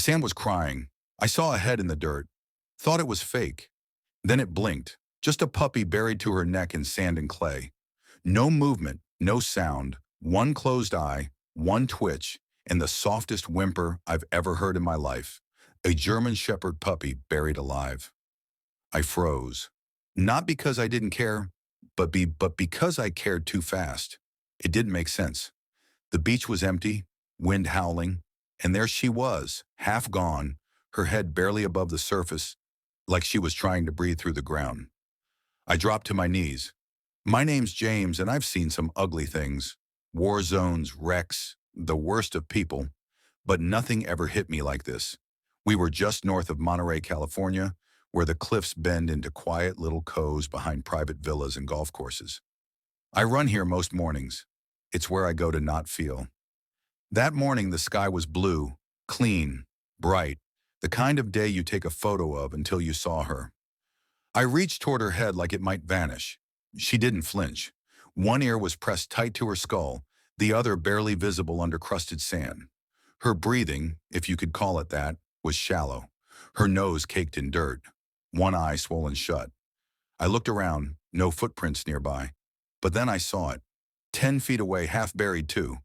sand was crying. I saw a head in the dirt. Thought it was fake. Then it blinked. Just a puppy buried to her neck in sand and clay. No movement, no sound, one closed eye, one twitch, and the softest whimper I've ever heard in my life. A German Shepherd puppy buried alive. I froze. Not because I didn't care, but because I cared too fast. It didn't make sense. The beach was empty, wind howling, and there she was, half gone, her head barely above the surface, like she was trying to breathe through the ground. I dropped to my knees. My name's James, and I've seen some ugly things. War zones, wrecks, the worst of people. But nothing ever hit me like this. We were just north of Monterey, California, where the cliffs bend into quiet little coves behind private villas and golf courses. I run here most mornings. It's where I go to not feel. That morning the sky was blue, clean, bright, the kind of day you take a photo of until you saw her. I reached toward her head like it might vanish. She didn't flinch. One ear was pressed tight to her skull, the other barely visible under crusted sand. Her breathing, if you could call it that, was shallow. Her nose caked in dirt, one eye swollen shut. I looked around, no footprints nearby. But then I saw it. 10 feet away, half buried too.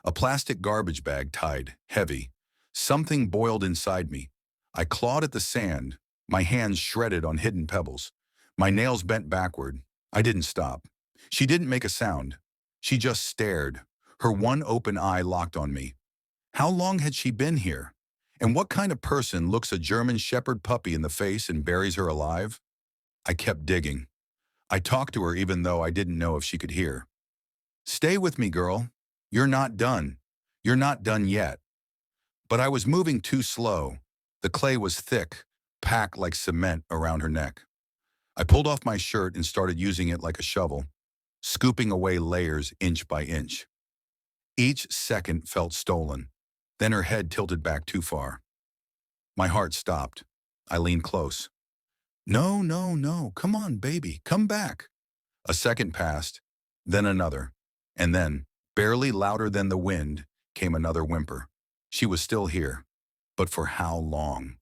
A plastic garbage bag tied, heavy. Something boiled inside me. I clawed at the sand, my hands shredded on hidden pebbles. My nails bent backward. I didn't stop. She didn't make a sound. She just stared, her one open eye locked on me. How long had she been here? And what kind of person looks a German Shepherd puppy in the face and buries her alive? I kept digging. I talked to her even though I didn't know if she could hear. Stay with me, girl. You're not done. You're not done yet. But I was moving too slow. The clay was thick, packed like cement around her neck. I pulled off my shirt and started using it like a shovel, scooping away layers inch by inch. Each second felt stolen. Then her head tilted back too far. My heart stopped. I leaned close. No, no, no. Come on, baby. Come back. A second passed, then another. And then, barely louder than the wind, came another whimper. She was still here. But for how long?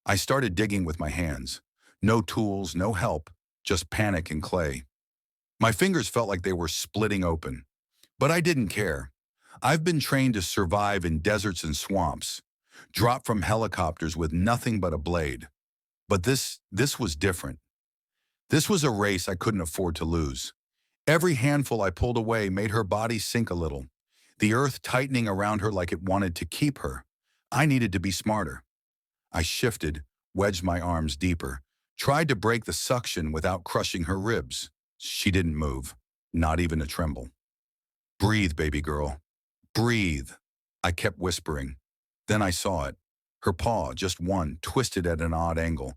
I started digging with my hands. No tools, no help, just panic and clay. My fingers felt like they were splitting open. But I didn't care. I've been trained to survive in deserts and swamps, drop from helicopters with nothing but a blade. But this was different. This was a race I couldn't afford to lose. Every handful I pulled away made her body sink a little, the earth tightening around her like it wanted to keep her. I needed to be smarter. I shifted, wedged my arms deeper, tried to break the suction without crushing her ribs. She didn't move, not even a tremble. Breathe, baby girl. Breathe. I kept whispering. Then I saw it. Her paw, just one, twisted at an odd angle,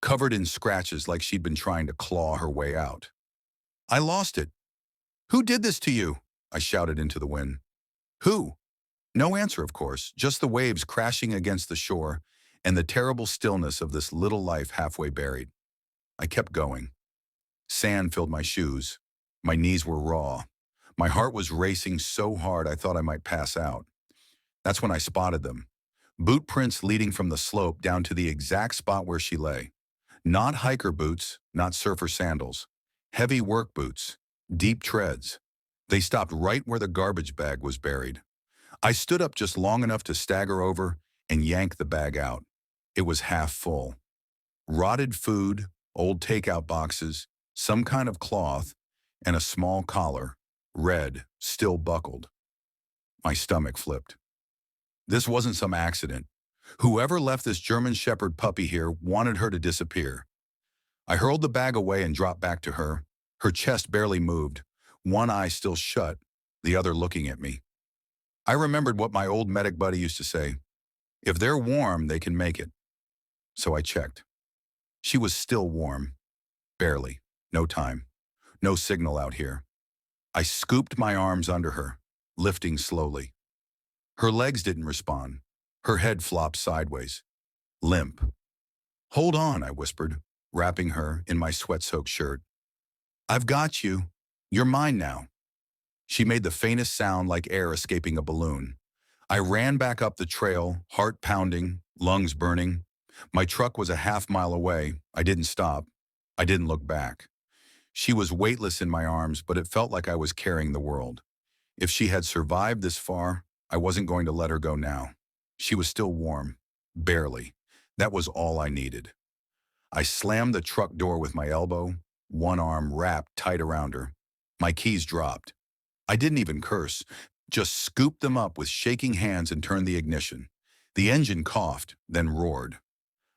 covered in scratches like she'd been trying to claw her way out. I lost it. Who did this to you? I shouted into the wind. Who? No answer, of course, just the waves crashing against the shore and the terrible stillness of this little life halfway buried. I kept going. Sand filled my shoes. My knees were raw. My heart was racing so hard I thought I might pass out. That's when I spotted them. Boot prints leading from the slope down to the exact spot where she lay. Not hiker boots, not surfer sandals. Heavy work boots, deep treads. They stopped right where the garbage bag was buried. I stood up just long enough to stagger over and yank the bag out. It was half full. Rotted food, old takeout boxes, some kind of cloth, and a small collar, red, still buckled. My stomach flipped. This wasn't some accident. Whoever left this German Shepherd puppy here wanted her to disappear. I hurled the bag away and dropped back to her. Her chest barely moved, one eye still shut, the other looking at me. I remembered what my old medic buddy used to say. If they're warm, they can make it. So I checked. She was still warm. Barely. No time. No signal out here. I scooped my arms under her, lifting slowly. Her legs didn't respond. Her head flopped sideways. Limp. Hold on, I whispered, wrapping her in my sweat-soaked shirt. I've got you. You're mine now. She made the faintest sound like air escaping a balloon. I ran back up the trail, heart pounding, lungs burning. My truck was a half-mile away. I didn't stop. I didn't look back. She was weightless in my arms, but it felt like I was carrying the world. If she had survived this far, I wasn't going to let her go now. She was still warm. Barely. That was all I needed. I slammed the truck door with my elbow, one arm wrapped tight around her. My keys dropped. I didn't even curse, just scooped them up with shaking hands and turned the ignition. The engine coughed, then roared.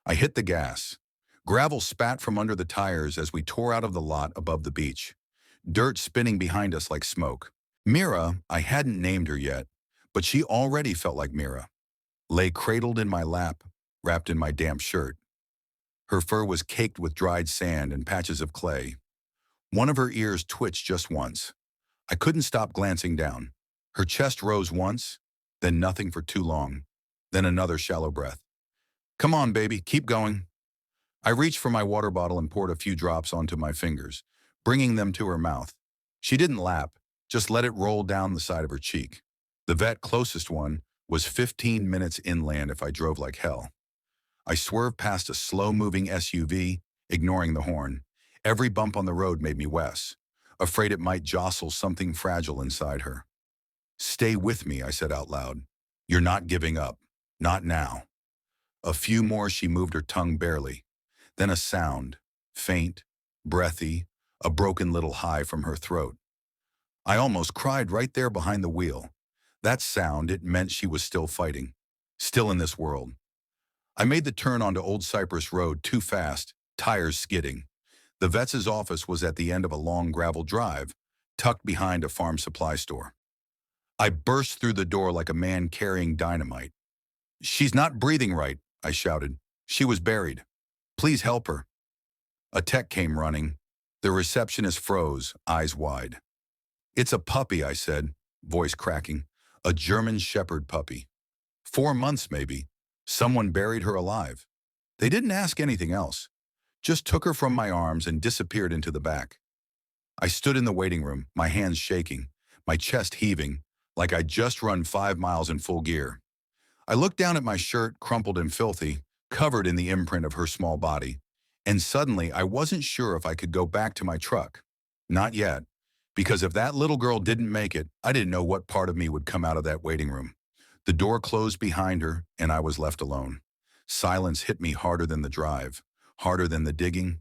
I hit the gas. Gravel spat from under the tires as we tore out of the lot above the beach. Dirt spinning behind us like smoke. Mira, I hadn't named her yet, but she already felt like Mira. Lay cradled in my lap, wrapped in my damp shirt. Her fur was caked with dried sand and patches of clay. One of her ears twitched just once. I couldn't stop glancing down. Her chest rose once, then nothing for too long, then another shallow breath. Come on, baby, keep going. I reached for my water bottle and poured a few drops onto my fingers, bringing them to her mouth. She didn't lap, just let it roll down the side of her cheek. The vet closest one was 15 minutes inland if I drove like hell. I swerved past a slow-moving SUV, ignoring the horn. Every bump on the road made me wince, afraid it might jostle something fragile inside her. Stay with me, I said out loud. You're not giving up. Not now. A few more, she moved her tongue barely. Then a sound, faint, breathy, a broken little high from her throat. I almost cried right there behind the wheel. That sound, it meant she was still fighting, still in this world. I made the turn onto Old Cypress Road too fast, tires skidding. The vet's office was at the end of a long gravel drive, tucked behind a farm supply store. I burst through the door like a man carrying dynamite. She's not breathing right, I shouted. She was buried. Please help her. A tech came running. The receptionist froze, eyes wide. It's a puppy, I said, voice cracking. A German Shepherd puppy. 4 months, maybe. Someone buried her alive. They didn't ask anything else. Just took her from my arms and disappeared into the back. I stood in the waiting room, my hands shaking, my chest heaving, like I'd just run 5 miles in full gear. I looked down at my shirt, crumpled and filthy, covered in the imprint of her small body, and suddenly I wasn't sure if I could go back to my truck. Not yet, because if that little girl didn't make it, I didn't know what part of me would come out of that waiting room. The door closed behind her, and I was left alone. Silence hit me harder than the drive, harder than the digging.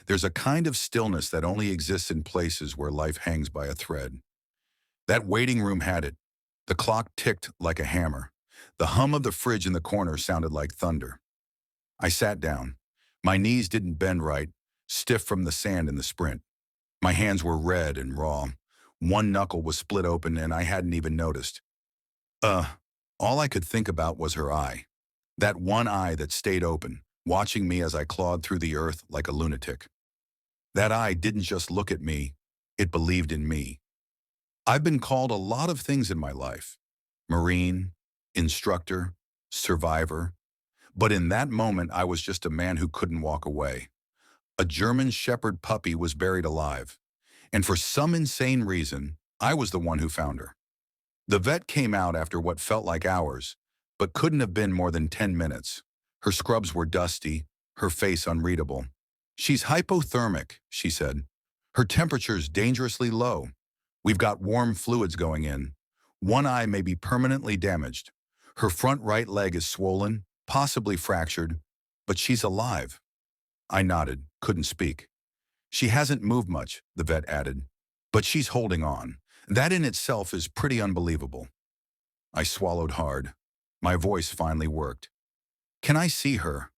There's a kind of stillness that only exists in places where life hangs by a thread. That waiting room had it. The clock ticked like a hammer. The hum of the fridge in the corner sounded like thunder. I sat down. My knees didn't bend right, stiff from the sand in the sprint. My hands were red and raw. One knuckle was split open and I hadn't even noticed. All I could think about was her eye. That one eye that stayed open, watching me as I clawed through the earth like a lunatic. That eye didn't just look at me, it believed in me. I've been called a lot of things in my life. Marine, instructor, survivor. But in that moment, I was just a man who couldn't walk away. A German Shepherd puppy was buried alive. And for some insane reason, I was the one who found her. The vet came out after what felt like hours, but couldn't have been more than 10 minutes. Her scrubs were dusty, her face unreadable. She's hypothermic, she said. Her temperature's dangerously low. We've got warm fluids going in. One eye may be permanently damaged. Her front right leg is swollen, possibly fractured, but she's alive. I nodded, couldn't speak. She hasn't moved much, the vet added, but she's holding on. That in itself is pretty unbelievable. I swallowed hard. My voice finally worked. Can I see her?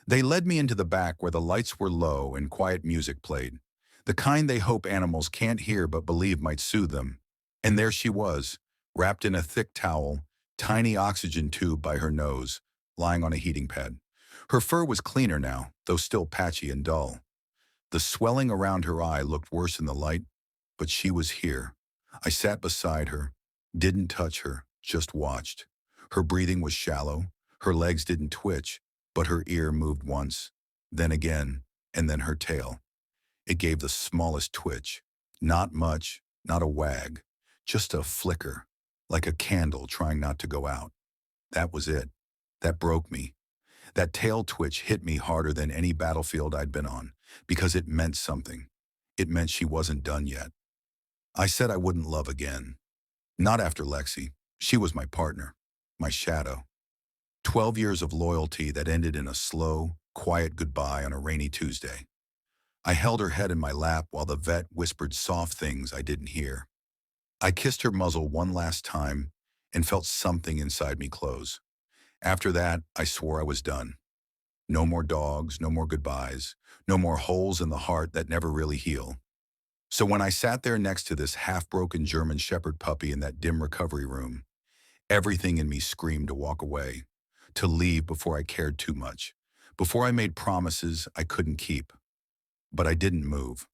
They led me into the back where the lights were low and quiet music played, the kind they hope animals can't hear but believe might soothe them. And there she was, wrapped in a thick towel, tiny oxygen tube by her nose, lying on a heating pad. Her fur was cleaner now, though still patchy and dull. The swelling around her eye looked worse in the light, but she was here. I sat beside her, didn't touch her, just watched. Her breathing was shallow, her legs didn't twitch, but her ear moved once, then again, and then her tail. It gave the smallest twitch. Not much, not a wag, just a flicker, like a candle trying not to go out. That was it. That broke me. That tail twitch hit me harder than any battlefield I'd been on, because it meant something. It meant she wasn't done yet. I said I wouldn't love again. Not after Lexi. She was my partner, my shadow. 12 years of loyalty that ended in a slow, quiet goodbye on a rainy Tuesday. I held her head in my lap while the vet whispered soft things I didn't hear. I kissed her muzzle one last time and felt something inside me close. After that, I swore I was done. No more dogs, no more goodbyes, no more holes in the heart that never really heal. So when I sat there next to this half-broken German Shepherd puppy in that dim recovery room, everything in me screamed to walk away, to leave before I cared too much, before I made promises I couldn't keep. But I didn't move.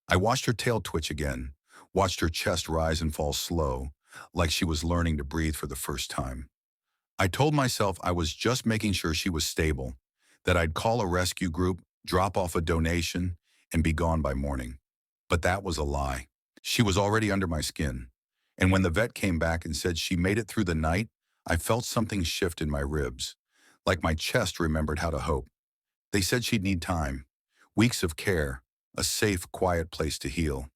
I watched her tail twitch again, watched her chest rise and fall slow, like she was learning to breathe for the first time. I told myself I was just making sure she was stable, that I'd call a rescue group, drop off a donation, and be gone by morning. But that was a lie. She was already under my skin. And when the vet came back and said she made it through the night, I felt something shift in my ribs, like my chest remembered how to hope. They said she'd need time, weeks of care, a safe, quiet place to heal.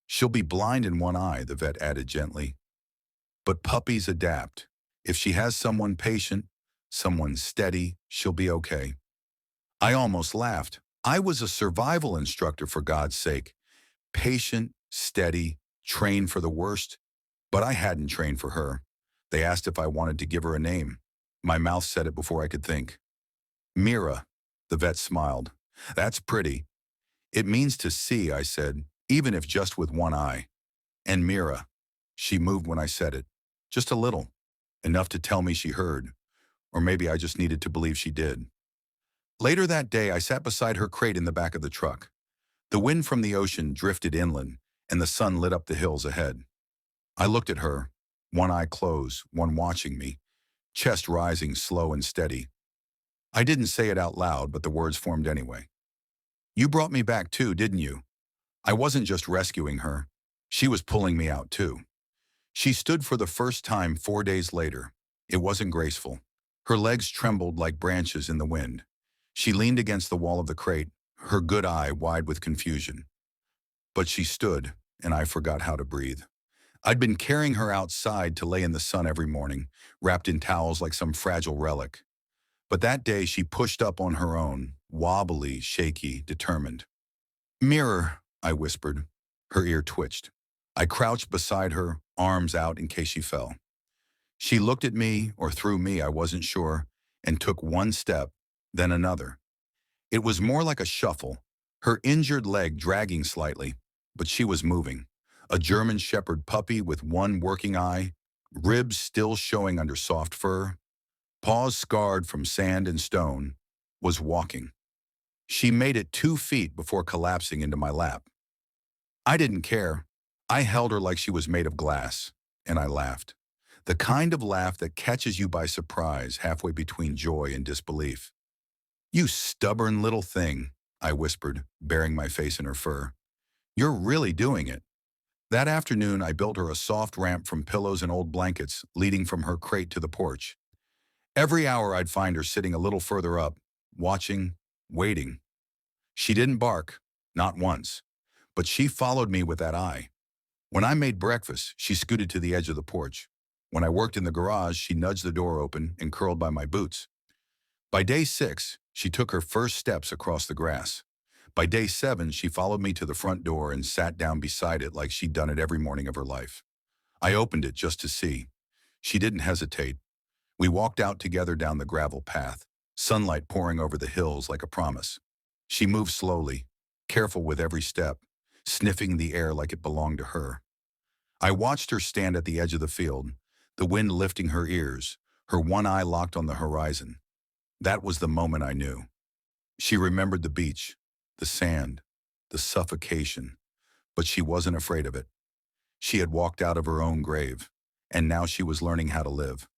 She'll be blind in one eye, the vet added gently. But puppies adapt. If she has someone patient, someone steady, she'll be okay. I almost laughed. I was a survival instructor, for God's sake. Patient, steady, trained for the worst. But I hadn't trained for her. They asked if I wanted to give her a name. My mouth said it before I could think. Mira, the vet smiled. That's pretty. It means to see, I said, even if just with one eye. And Mira, she moved when I said it. Just a little. Enough to tell me she heard. Or maybe I just needed to believe she did. Later that day, I sat beside her crate in the back of the truck. The wind from the ocean drifted inland, and the sun lit up the hills ahead. I looked at her, one eye closed, one watching me, chest rising slow and steady. I didn't say it out loud, but the words formed anyway. You brought me back too, didn't you? I wasn't just rescuing her. She was pulling me out too. She stood for the first time 4 days later. It wasn't graceful. Her legs trembled like branches in the wind. She leaned against the wall of the crate, her good eye wide with confusion. But she stood, and I forgot how to breathe. I'd been carrying her outside to lay in the sun every morning, wrapped in towels like some fragile relic. But that day she pushed up on her own, wobbly, shaky, determined. Mirror, I whispered. Her ear twitched. I crouched beside her, arms out in case she fell. She looked at me, or through me, I wasn't sure, and took one step, then another. It was more like a shuffle, her injured leg dragging slightly, but she was moving. A German Shepherd puppy with one working eye, ribs still showing under soft fur, paws scarred from sand and stone, was walking. She made it 2 feet before collapsing into my lap. I didn't care. I held her like she was made of glass, and I laughed. The kind of laugh that catches you by surprise halfway between joy and disbelief. You stubborn little thing, I whispered, burying my face in her fur. You're really doing it. That afternoon, I built her a soft ramp from pillows and old blankets leading from her crate to the porch. Every hour I'd find her sitting a little further up, watching, waiting. She didn't bark, not once, but she followed me with that eye. When I made breakfast, she scooted to the edge of the porch. When I worked in the garage, she nudged the door open and curled by my boots. By day 6, she took her first steps across the grass. By day 7, she followed me to the front door and sat down beside it like she'd done it every morning of her life. I opened it just to see. She didn't hesitate. We walked out together down the gravel path, sunlight pouring over the hills like a promise. She moved slowly, careful with every step, sniffing the air like it belonged to her. I watched her stand at the edge of the field, the wind lifting her ears, her one eye locked on the horizon. That was the moment I knew. She remembered the beach, the sand, the suffocation, but she wasn't afraid of it. She had walked out of her own grave, and now she was learning how to live.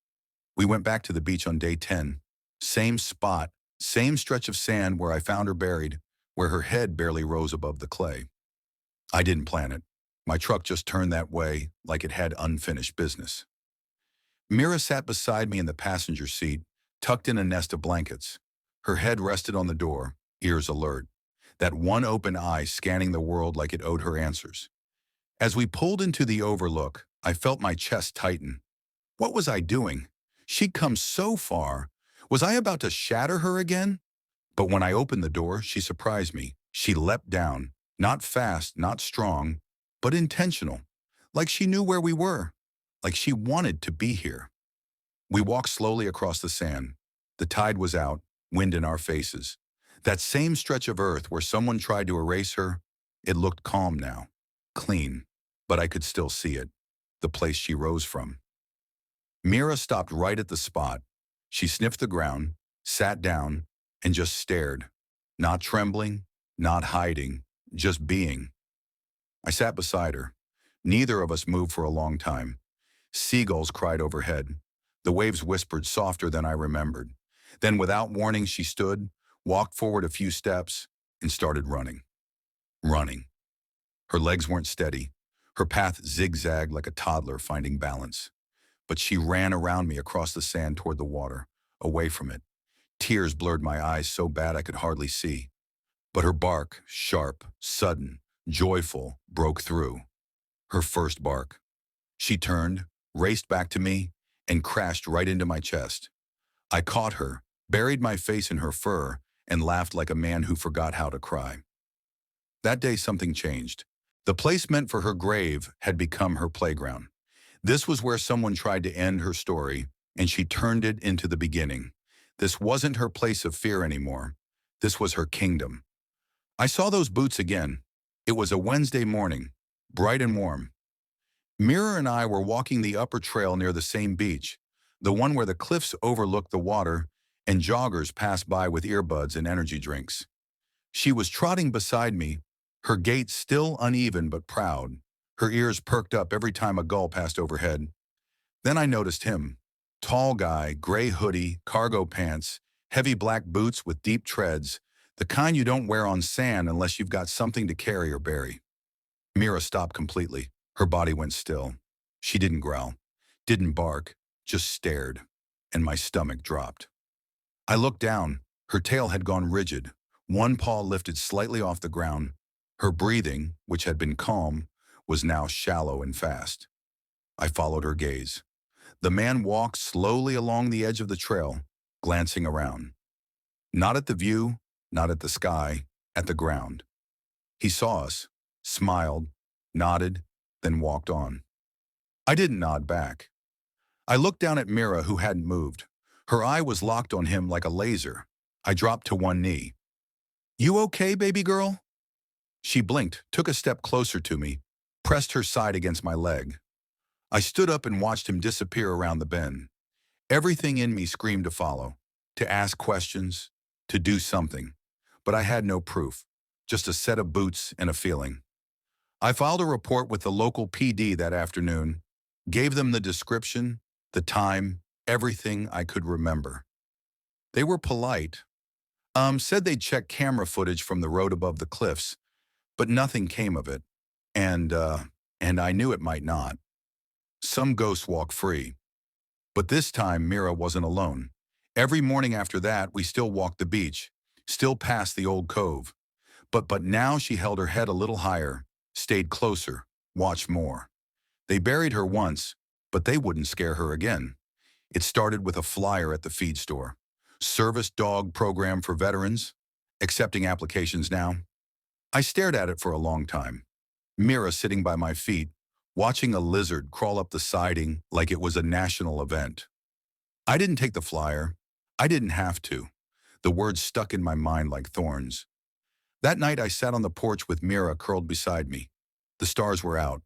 We went back to the beach on day 10. Same spot, same stretch of sand where I found her buried, where her head barely rose above the clay. I didn't plan it. My truck just turned that way like it had unfinished business. Mira sat beside me in the passenger seat, tucked in a nest of blankets. Her head rested on the door, ears alert, that one open eye scanning the world like it owed her answers. As we pulled into the overlook, I felt my chest tighten. What was I doing? She'd come so far. Was I about to shatter her again? But when I opened the door, she surprised me. She leapt down, not fast, not strong, but intentional, like she knew where we were, like she wanted to be here. We walked slowly across the sand. The tide was out, wind in our faces. That same stretch of earth where someone tried to erase her, it looked calm now, clean, but I could still see it, the place she rose from. Mira stopped right at the spot. She sniffed the ground, sat down, and just stared, not trembling, not hiding, just being. I sat beside her. Neither of us moved for a long time. Seagulls cried overhead. The waves whispered softer than I remembered. Then, without warning, she stood, walked forward a few steps, and started running. Running. Her legs weren't steady. Her path zigzagged like a toddler finding balance. But she ran around me across the sand toward the water, away from it. Tears blurred my eyes so bad I could hardly see. But her bark, sharp, sudden, joyful, broke through. Her first bark. She turned, raced back to me, and crashed right into my chest. I caught her, buried my face in her fur, and laughed like a man who forgot how to cry. That day something changed. The place meant for her grave had become her playground. This was where someone tried to end her story, and she turned it into the beginning. This wasn't her place of fear anymore. This was her kingdom. I saw those boots again. It was a Wednesday morning, bright and warm. Mira and I were walking the upper trail near the same beach, the one where the cliffs overlooked the water and joggers passed by with earbuds and energy drinks. She was trotting beside me, her gait still uneven but proud, her ears perked up every time a gull passed overhead. Then I noticed him. Tall guy, gray hoodie, cargo pants, heavy black boots with deep treads, the kind you don't wear on sand unless you've got something to carry or bury. Mira stopped completely. Her body went still. She didn't growl, didn't bark, just stared, and my stomach dropped. I looked down. Her tail had gone rigid, one paw lifted slightly off the ground. Her breathing, which had been calm, was now shallow and fast. I followed her gaze. The man walked slowly along the edge of the trail, glancing around. Not at the view, not at the sky, at the ground. He saw us, smiled, nodded, then walked on. I didn't nod back. I looked down at Mira, who hadn't moved. Her eye was locked on him like a laser. I dropped to one knee. "You okay, baby girl?" She blinked, took a step closer to me, pressed her side against my leg. I stood up and watched him disappear around the bend. Everything in me screamed to follow, to ask questions, to do something. But I had no proof, just a set of boots and a feeling. I filed a report with the local PD that afternoon, gave them the description, the time, everything I could remember. They were polite. Said they'd check camera footage from the road above the cliffs, but nothing came of it. And I knew it might not. Some ghosts walk free. But this time, Mira wasn't alone. Every morning after that, we still walked the beach, still past the old cove. But now she held her head a little higher, stayed closer, watched more. They buried her once, but they wouldn't scare her again. It started with a flyer at the feed store. Service dog program for veterans, accepting applications now. I stared at it for a long time. Mira sitting by my feet, watching a lizard crawl up the siding like it was a national event. I didn't take the flyer. I didn't have to. The words stuck in my mind like thorns. That night I sat on the porch with Mira curled beside me. The stars were out.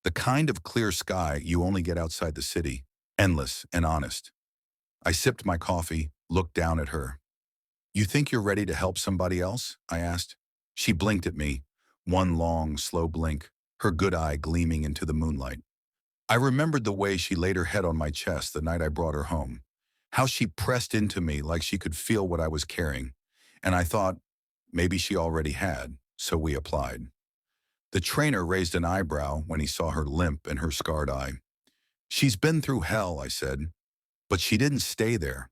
The kind of clear sky you only get outside the city, endless and honest. I sipped my coffee, looked down at her. "You think you're ready to help somebody else?" I asked. She blinked at me, one long, slow blink, her good eye gleaming into the moonlight. I remembered the way she laid her head on my chest the night I brought her home, how she pressed into me like she could feel what I was carrying, and I thought maybe she already had, so we applied. The trainer raised an eyebrow when he saw her limp and her scarred eye. She's been through hell, I said. But she didn't stay there.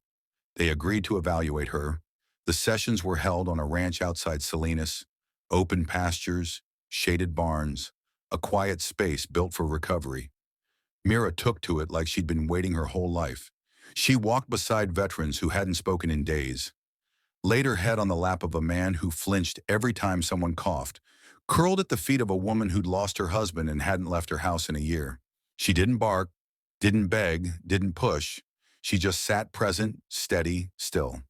They agreed to evaluate her. The sessions were held on a ranch outside Salinas, open pastures, shaded barns, a quiet space built for recovery. Mira took to it like she'd been waiting her whole life. She walked beside veterans who hadn't spoken in days, laid her head on the lap of a man who flinched every time someone coughed, curled at the feet of a woman who'd lost her husband and hadn't left her house in a year. She didn't bark, didn't beg, didn't push. She just sat present, steady, still.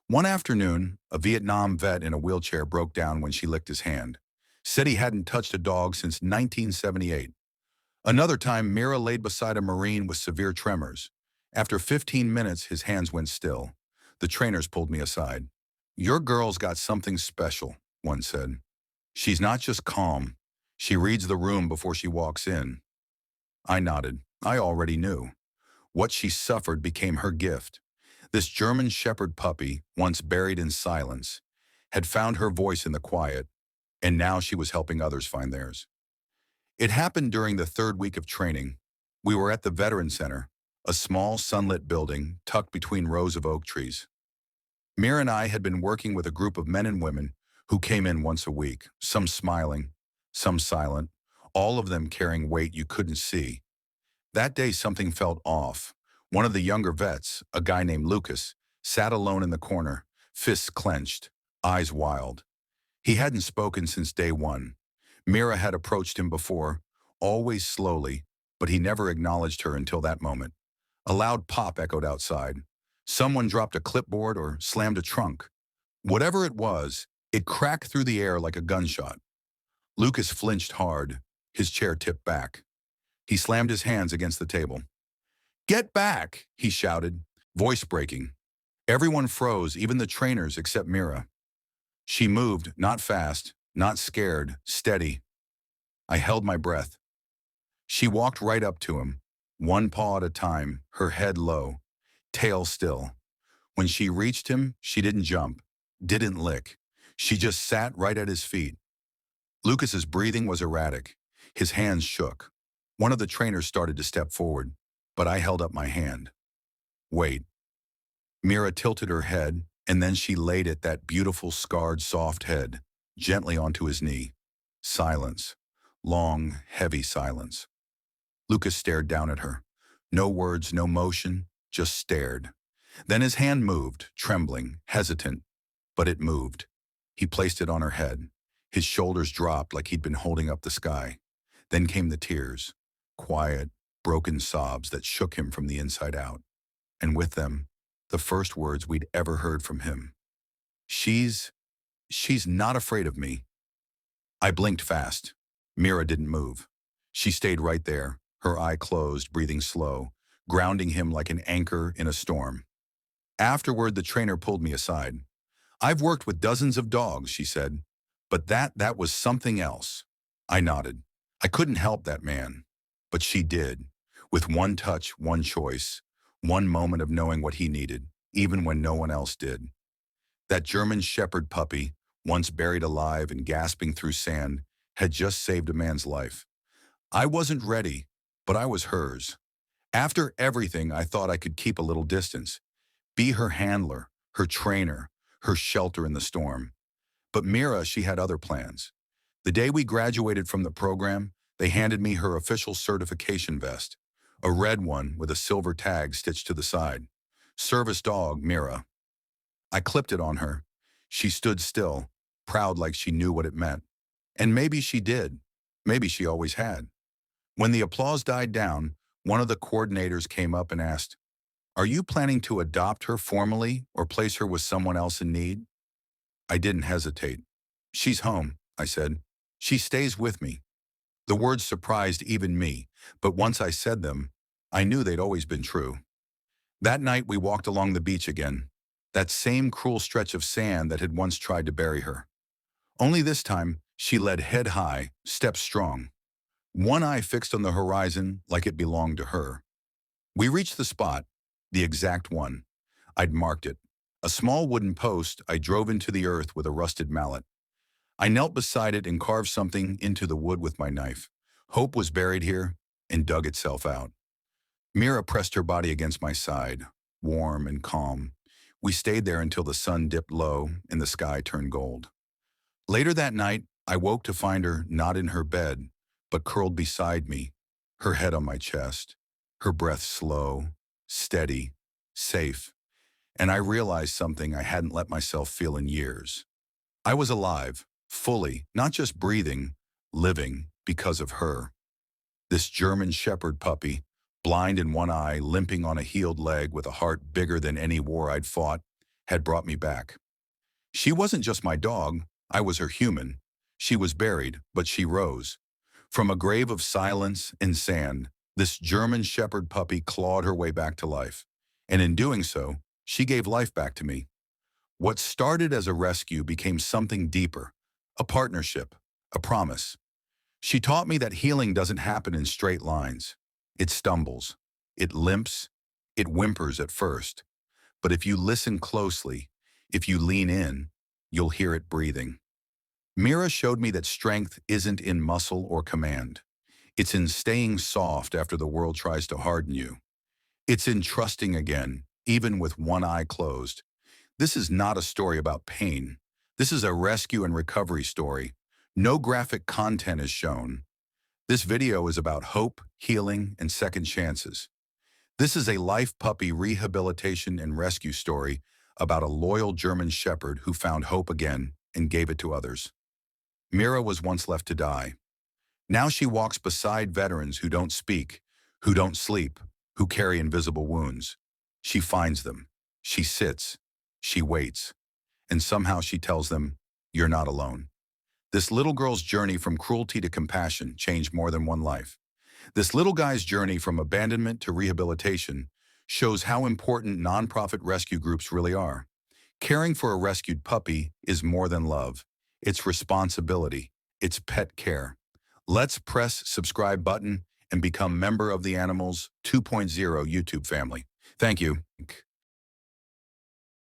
One afternoon, a Vietnam vet in a wheelchair broke down when she licked his hand. Said he hadn't touched a dog since 1978. Another time, Mira laid beside a Marine with severe tremors. After 15 minutes, his hands went still. The trainers pulled me aside. "Your girl's got something special," one said. "She's not just calm. She reads the room before she walks in." I nodded. I already knew. What she suffered became her gift. This German Shepherd puppy, once buried in silence, had found her voice in the quiet, and now she was helping others find theirs. It happened during the third week of training. We were at the Veteran Center, a small sunlit building tucked between rows of oak trees. Mira and I had been working with a group of men and women who came in once a week, some smiling, some silent, all of them carrying weight you couldn't see. That day something felt off. One of the younger vets, a guy named Lucas, sat alone in the corner, fists clenched, eyes wild. He hadn't spoken since day one. Mira had approached him before, always slowly, but he never acknowledged her until that moment. A loud pop echoed outside. Someone dropped a clipboard or slammed a trunk. Whatever it was, it cracked through the air like a gunshot. Lucas flinched hard, his chair tipped back. He slammed his hands against the table. "Get back!" he shouted, voice breaking. Everyone froze, even the trainers except Mira. She moved, not fast, not scared, steady. I held my breath. She walked right up to him, one paw at a time, her head low, tail still. When she reached him, she didn't jump, didn't lick. She just sat right at his feet. Lucas's breathing was erratic. His hands shook. One of the trainers started to step forward, but I held up my hand. "Wait." Mira tilted her head, and then she laid it, that beautiful, scarred, soft head, gently onto his knee. Silence. Long, heavy silence. Lucas stared down at her. No words, no motion, just stared. Then his hand moved, trembling, hesitant, but it moved. He placed it on her head. His shoulders dropped like he'd been holding up the sky. Then came the tears. Quiet, broken sobs that shook him from the inside out. And with them, the first words we'd ever heard from him. She's not afraid of me." I blinked fast. Mira didn't move. She stayed right there, her eye closed, breathing slow, grounding him like an anchor in a storm. Afterward, the trainer pulled me aside. "I've worked with dozens of dogs," she said, "but that was something else." I nodded. I couldn't help that man. But she did, with one touch, one choice, one moment of knowing what he needed, even when no one else did. That German Shepherd puppy, once buried alive and gasping through sand, had just saved a man's life. I wasn't ready, but I was hers. After everything, I thought I could keep a little distance, be her handler, her trainer, her shelter in the storm. But Mira, she had other plans. The day we graduated from the program, they handed me her official certification vest, a red one with a silver tag stitched to the side. "Service dog, Mira." I clipped it on her. She stood still, proud like she knew what it meant. And maybe she did. Maybe she always had. When the applause died down, one of the coordinators came up and asked, "Are you planning to adopt her formally or place her with someone else in need?" I didn't hesitate. "She's home," I said. "She stays with me." The words surprised even me, but once I said them, I knew they'd always been true. That night we walked along the beach again, that same cruel stretch of sand that had once tried to bury her. Only this time, she led head high, steps strong, one eye fixed on the horizon like it belonged to her. We reached the spot, the exact one. I'd marked it. A small wooden post I drove into the earth with a rusted mallet. I knelt beside it and carved something into the wood with my knife. Hope was buried here and dug itself out. Mira pressed her body against my side, warm and calm. We stayed there until the sun dipped low and the sky turned gold. Later that night, I woke to find her not in her bed, but curled beside me, her head on my chest, her breath slow, steady, safe. And I realized something I hadn't let myself feel in years. I was alive, fully, not just breathing, living because of her. This German Shepherd puppy, blind in one eye, limping on a healed leg with a heart bigger than any war I'd fought, had brought me back. She wasn't just my dog, I was her human. She was buried, but she rose. From a grave of silence and sand, this German Shepherd puppy clawed her way back to life. And in doing so, she gave life back to me. What started as a rescue became something deeper, a partnership, a promise. She taught me that healing doesn't happen in straight lines. It stumbles, it limps, it whimpers at first. But if you listen closely, if you lean in, you'll hear it breathing. Mira showed me that strength isn't in muscle or command. It's in staying soft after the world tries to harden you. It's in trusting again, even with one eye closed. This is not a story about pain. This is a rescue and recovery story. No graphic content is shown. This video is about hope, healing, and second chances. This is a life puppy rehabilitation and rescue story about a loyal German Shepherd who found hope again and gave it to others. Mira was once left to die. Now she walks beside veterans who don't speak, who don't sleep, who carry invisible wounds. She finds them. She sits. She waits. And somehow she tells them, "You're not alone." This little girl's journey from cruelty to compassion changed more than one life. This little guy's journey from abandonment to rehabilitation shows how important nonprofit rescue groups really are. Caring for a rescued puppy is more than love. It's responsibility. It's pet care. Let's press subscribe button and become member of the Animals 2.0 YouTube family. Thank you.